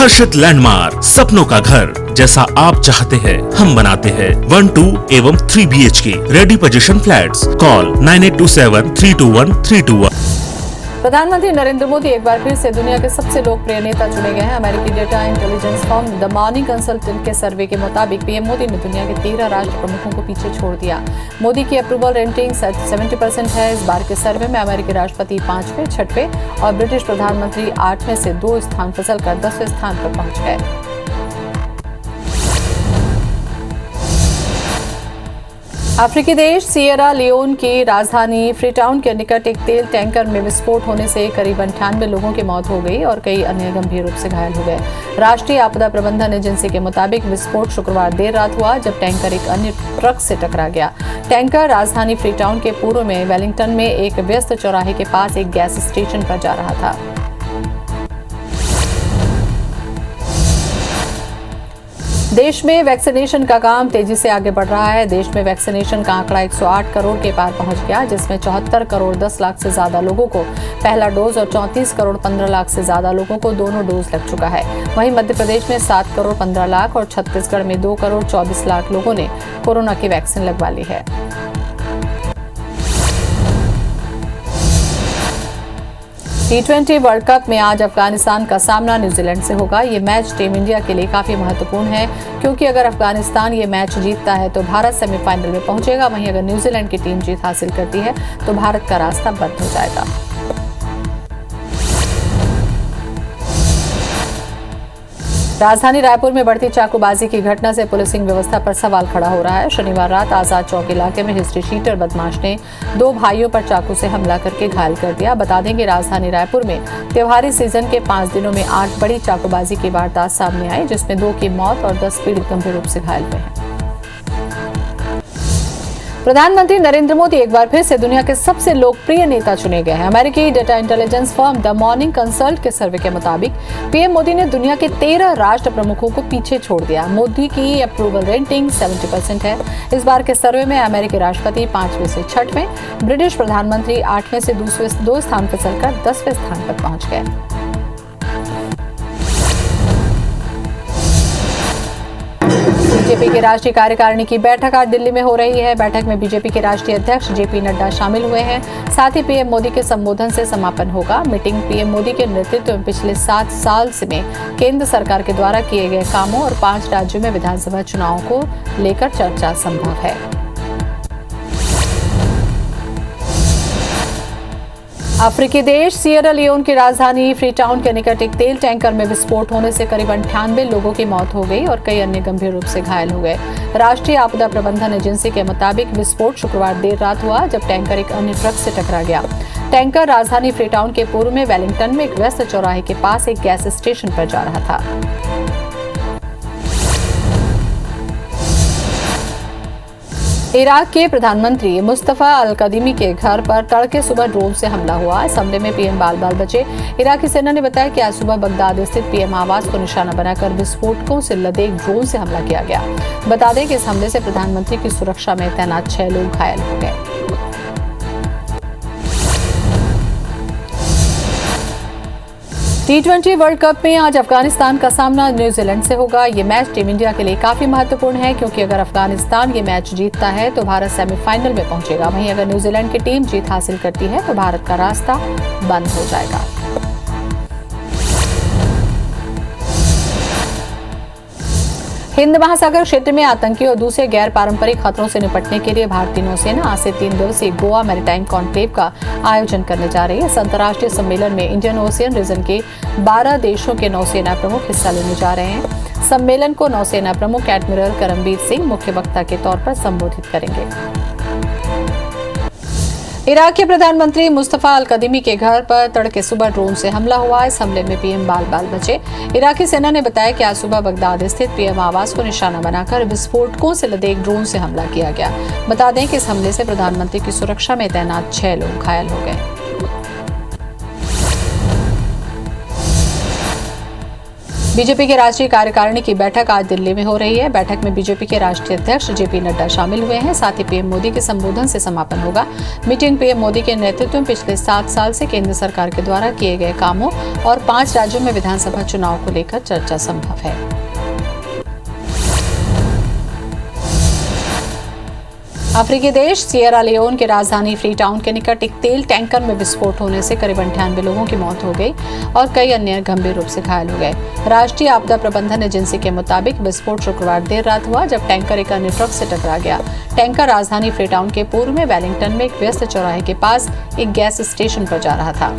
हर्षित landmark, सपनों का घर जैसा आप चाहते हैं हम बनाते हैं। 1, 2 एवं 3 BHK ready position flats. Call 9827321321। प्रधानमंत्री नरेंद्र मोदी एक बार फिर से दुनिया के सबसे लोकप्रिय नेता चुने गए हैं। अमेरिकी data intelligence firm the morning consultant के सर्वे के मुताबिक पीएम मोदी ने दुनिया के 13 राष्ट्र प्रमुखों को पीछे छोड़ दिया। मोदी की अप्रूवल रेटिंग 70% है। इस बार के सर्वे में अमेरिकी राष्ट्रपति 5वें, 6वें और ब्रिटिश प्रधानमंत्री 8वें से 2 स्थान फिसलकर 10वें स्थान पर पहुंच गए। अफ्रीकी देश सिएरा लियोन की राजधानी फ्रीटाउन के निकट एक तेल टैंकर में विस्फोट होने से करीब 98 लोगों की मौत हो गई और कई अन्य गंभीर रूप से घायल हो गए। राष्ट्रीय आपदा प्रबंधन एजेंसी के मुताबिक विस्फोट शुक्रवार देर रात हुआ जब टैंकर एक अन्य ट्रक से टकरा गया। टैंकर राजधानी फ्रीटाउन के पूर्व में वेलिंगटन में एक व्यस्त चौराहे के पास एक गैस स्टेशन पर जा रहा था। देश में वैक्सीनेशन का काम तेजी से आगे बढ़ रहा है। देश में वैक्सीनेशन का आंकड़ा 108 करोड़ के पार पहुंच गया, जिसमें 74 करोड़ 10 लाख से ज्यादा लोगों को पहला डोज और 34 करोड़ 15 लाख से ज्यादा लोगों को दोनों डोज लग चुका है। वहीं मध्य प्रदेश में 7 करोड़ 15 लाख और छत्तीसगढ़ में 2 करोड़ 24 लाख लोगों ने कोरोना की वैक्सीन लगवा ली है। T20 वर्ल्ड कप में आज अफगानिस्तान का सामना न्यूजीलैंड से होगा। ये मैच टीम इंडिया के लिए काफी महत्वपूर्ण है, क्योंकि अगर अफगानिस्तान ये मैच जीतता है तो भारत सेमीफाइनल में पहुंचेगा। वहीं अगर न्यूजीलैंड की टीम जीत हासिल करती है तो भारत का रास्ता बंद हो जाएगा। राजधानी रायपुर में बढ़ती चाकूबाजी की घटना से पुलिसिंग व्यवस्था पर सवाल खड़ा हो रहा है। शनिवार रात आजाद चौक इलाके में हिस्ट्री शीटर बदमाश ने 2 भाइयों पर चाकू से हमला करके घायल कर दिया। बता दें कि राजधानी रायपुर में त्योहारी सीजन के 5 दिनों में 8 बड़ी चाकूबाजी की वारदात सामने आई, जिसमें 2 की मौत और 10 पीड़ित गंभीर रूप से घायल हुए हैं। प्रधानमंत्री नरेंद्र मोदी एक बार फिर से दुनिया के सबसे लोकप्रिय नेता चुने गए हैं। अमेरिकी data intelligence firm the morning consult के सर्वे के मुताबिक पीएम मोदी ने दुनिया के 13 राष्ट्र प्रमुखों को पीछे छोड़ दिया। मोदी की अप्रूवल रेटिंग 70% है। इस बार के सर्वे में अमेरिकी राष्ट्रपति 5वें से 6वें, ब्रिटिश प्रधानमंत्री 8वें से 2 स्थान फिसलकर 10वें स्थान पर पहुंच गए। बीजेपी की राष्ट्रीय कार्यकारिणी की बैठक आज दिल्ली में हो रही है। बैठक में बीजेपी के राष्ट्रीय अध्यक्ष जेपी नड्डा शामिल हुए हैं। साथ ही पीएम मोदी के संबोधन से समापन होगा। मीटिंग पीएम मोदी के नेतृत्व में पिछले 7 साल में केंद्र सरकार के द्वारा किए गए कामों और 5 राज्यों में विधानसभा चुनावों को लेकर चर्चा संभव है। अफ्रीकी देश सिएरा लियोन की राजधानी फ्रीटाउन के निकट एक तेल टैंकर में विस्फोट होने से करीब 98 लोगों की मौत हो गई और कई अन्य गंभीर रूप से घायल हो गए। राष्ट्रीय आपदा प्रबंधन एजेंसी के मुताबिक विस्फोट शुक्रवार देर रात हुआ जब टैंकर एक अन्य ट्रक से टकरा गया। टैंकर राजधानी फ्रीटाउन के पूर्व में वेलिंगटन में एक व्यस्त चौराहे के पास एक गैस स्टेशन पर जा रहा था। इराक के प्रधानमंत्री मुस्तफा अल कदीमी के घर पर तड़के सुबह ड्रोन से हमला हुआ। इस हमले में पीएम बाल बाल बचे। इराकी सेना ने बताया कि आज सुबह बगदाद स्थित पीएम आवास को निशाना बनाकर विस्फोटकों से लदे एक ड्रोन से हमला किया गया। बता दें कि इस हमले से प्रधानमंत्री की सुरक्षा में तैनात 6 लोग घायल हो गए। T20 वर्ल्ड कप में आज अफगानिस्तान का सामना न्यूजीलैंड से होगा। ये मैच टीम इंडिया के लिए काफी महत्वपूर्ण है, क्योंकि अगर अफगानिस्तान ये मैच जीतता है तो भारत सेमीफाइनल में पहुंचेगा। वहीं अगर न्यूजीलैंड की टीम जीत हासिल करती है तो भारत का रास्ता बंद हो जाएगा। हिंद महासागर क्षेत्र में आतंकी और दूसरे गैर पारंपरिक खतरों से निपटने के लिए भारतीय नौसेना आज से 3 दिवसीय गोवा मैरीटाइम कॉन्क्लेव का आयोजन करने जा रही है। इस अंतर्राष्ट्रीय सम्मेलन में इंडियन ओशियन रीजन के 12 देशों के नौसेना प्रमुख हिस्सा लेने जा रहे हैं। सम्मेलन को नौसेना प्रमुख एडमिरल करमबीर सिंह मुख्य वक्ता के तौर पर संबोधित करेंगे। इराक के प्रधानमंत्री मुस्तफा अल कदीमी के घर पर तड़के सुबह ड्रोन से हमला हुआ। इस हमले में पीएम बाल बाल बचे। इराकी सेना ने बताया कि आज सुबह बगदाद स्थित पीएम आवास को निशाना बनाकर विस्फोटकों से लदे एक ड्रोन से हमला किया गया। बता दें कि इस हमले से प्रधानमंत्री की सुरक्षा में तैनात 6 लोग घायल हो गए। बीजेपी के राष्ट्रीय कार्यकारिणी की बैठक आज दिल्ली में हो रही है। बैठक में बीजेपी के राष्ट्रीय अध्यक्ष जेपी नड्डा शामिल हुए हैं। साथ ही पीएम मोदी के संबोधन से समापन होगा। मीटिंग पीएम मोदी के नेतृत्व में पिछले 7 साल से केंद्र सरकार के द्वारा किए गए कामों और 5 राज्यों में विधानसभा चुनाव को लेकर चर्चा संभव है। अफ्रीकी देश सिएरा लियोन के राजधानी फ्रीटाउन के निकट एक तेल टैंकर में विस्फोट होने से करीब 98 लोगों की मौत हो गई और कई अन्य गंभीर रूप से घायल हो गए। राष्ट्रीय आपदा प्रबंधन एजेंसी के मुताबिक विस्फोट शुक्रवार देर रात हुआ, जब टैंकर एक अन्य ट्रक से टकरा गया। टैंकर राजधानी फ्रीटाउन के पूर्व में वेलिंगटन में एक व्यस्त चौराहे के पास एक गैस स्टेशन पर जा रहा था।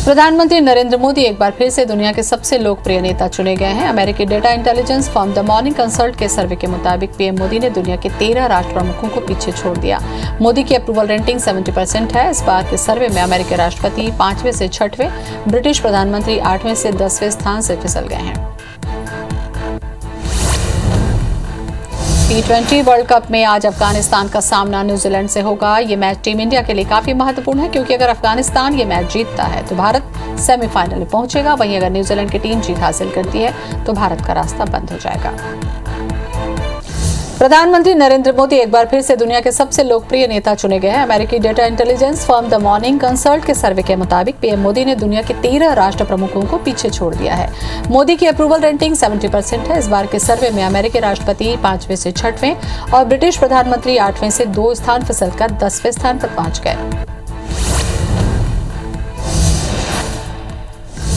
प्रधानमंत्री नरेंद्र मोदी एक बार फिर से दुनिया के सबसे लोकप्रिय नेता चुने गए हैं। अमेरिकी data intelligence firm the morning consult के सर्वे के मुताबिक पीएम मोदी ने दुनिया के 13 राष्ट्र प्रमुखों को पीछे छोड़ दिया। मोदी की अप्रूवल रेटिंग 70% है। इस बार के सर्वे में अमेरिकी राष्ट्रपति 5वें से 6वें, ब्रिटिश प्रधानमंत्री 8वें से 10वें स्थान से फिसल गए हैं। T20 वर्ल्ड कप में आज अफगानिस्तान का सामना न्यूजीलैंड से होगा। ये मैच टीम इंडिया के लिए काफी महत्वपूर्ण है, क्योंकि अगर अफगानिस्तान ये मैच जीतता है तो भारत सेमीफाइनल में पहुंचेगा। वहीं अगर न्यूजीलैंड की टीम जीत हासिल करती है तो भारत का रास्ता बंद हो जाएगा। प्रधानमंत्री नरेंद्र मोदी एक बार फिर से दुनिया के सबसे लोकप्रिय नेता चुने गए हैं। अमेरिकी data intelligence firm the morning consult के सर्वे के मुताबिक पीएम मोदी ने दुनिया के 13 राष्ट्र प्रमुखों को पीछे छोड़ दिया है। मोदी की अप्रूवल रेटिंग 70% है। इस बार के सर्वे में अमेरिकी राष्ट्रपति 5वें से 6वें और ब्रिटिश प्रधानमंत्री 8वें से 2 स्थान फिसलकर 10वें स्थान पर पहुंच गए।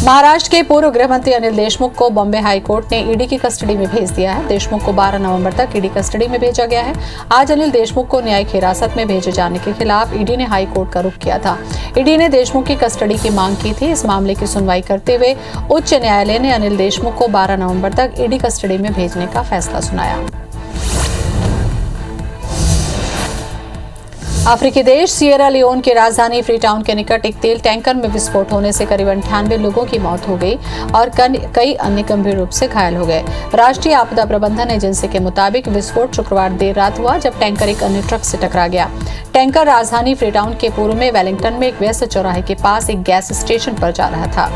महाराष्ट्र के पूर्व गृह मंत्री अनिल देशमुख को बॉम्बे हाई कोर्ट ने ईडी की कस्टडी में भेज दिया है। देशमुख को 12 नवंबर तक ईडी कस्टडी में भेजा गया है। आज अनिल देशमुख को न्यायिक हिरासत में भेजे जाने के खिलाफ ईडी ने हाई कोर्ट का रुख किया था। ईडी ने देशमुख की कस्टडी की मांग की थी। इस मामले की सुनवाई करते हुए उच्च न्यायालय ने अनिल देशमुख को 12 नवंबर तक ईडी कस्टडी में भेजने का फैसला सुनाया। अफ्रीकी देश सिएरा लियोन की राजधानी फ्रीटाउन के निकट एक तेल टैंकर में विस्फोट होने से करीब 98 लोगों की मौत हो गई और कई अन्य गंभीर रूप से घायल हो गए। राष्ट्रीय आपदा प्रबंधन एजेंसी के मुताबिक विस्फोट शुक्रवार देर रात हुआ, जब टैंकर एक अन्य ट्रक से टकरा गया। टैंकर राजधानी फ्रीटाउन के पूर्व में वेलिंगटन में एक व्यस्त चौराहे के पास एक गैस स्टेशन पर जा रहा था।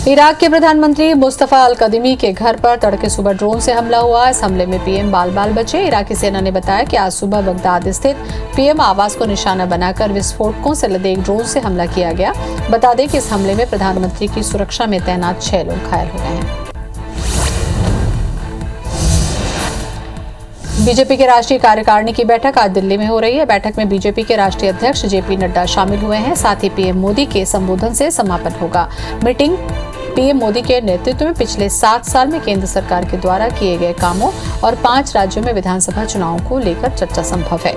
इराक के प्रधानमंत्री मुस्तफा अल कदीमी के घर पर तड़के सुबह ड्रोन से हमला हुआ। इस हमले में पीएम बाल बचे। इराकी सेना ने बताया कि आज सुबह बगदाद स्थित पीएम आवास को निशाना बनाकर विस्फोटकों से लदे एक ड्रोन से हमला किया गया। बता दें कि इस हमले में प्रधानमंत्री की सुरक्षा में तैनात 6 लोग घायल हो गए हैं। बीजेपी के राष्ट्रीय कार्यकारिणी की बैठक आज दिल्ली में हो रही है। बैठक में बीजेपी के राष्ट्रीय अध्यक्ष जेपी नड्डा शामिल हुए हैं। साथ ही पीएम मोदी के संबोधन से समापन होगा। मीटिंग पीएम मोदी के नेतृत्व में पिछले 7 साल में केंद्र सरकार के द्वारा किए गए कामों और 5 राज्यों में विधानसभा चुनावों को लेकर चर्चा संभव है।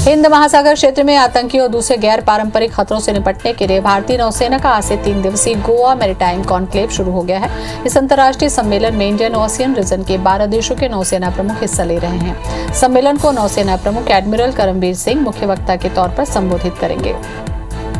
हिंद महासागर क्षेत्र में आतंकी और दूसरे गैर पारंपरिक खतरों से निपटने के लिए भारतीय नौसेना का आज से 3 दिवसीय गोवा मैरीटाइम कॉन्क्लेव शुरू हो गया है। इस अंतर्राष्ट्रीय सम्मेलन में इंडियन ओशियन रीजन के 12 देशों के नौसेना प्रमुख हिस्सा ले रहे हैं। सम्मेलन को नौसेना प्रमुख एडमिरल करमबीर सिंह मुख्य वक्ता के तौर पर संबोधित करेंगे।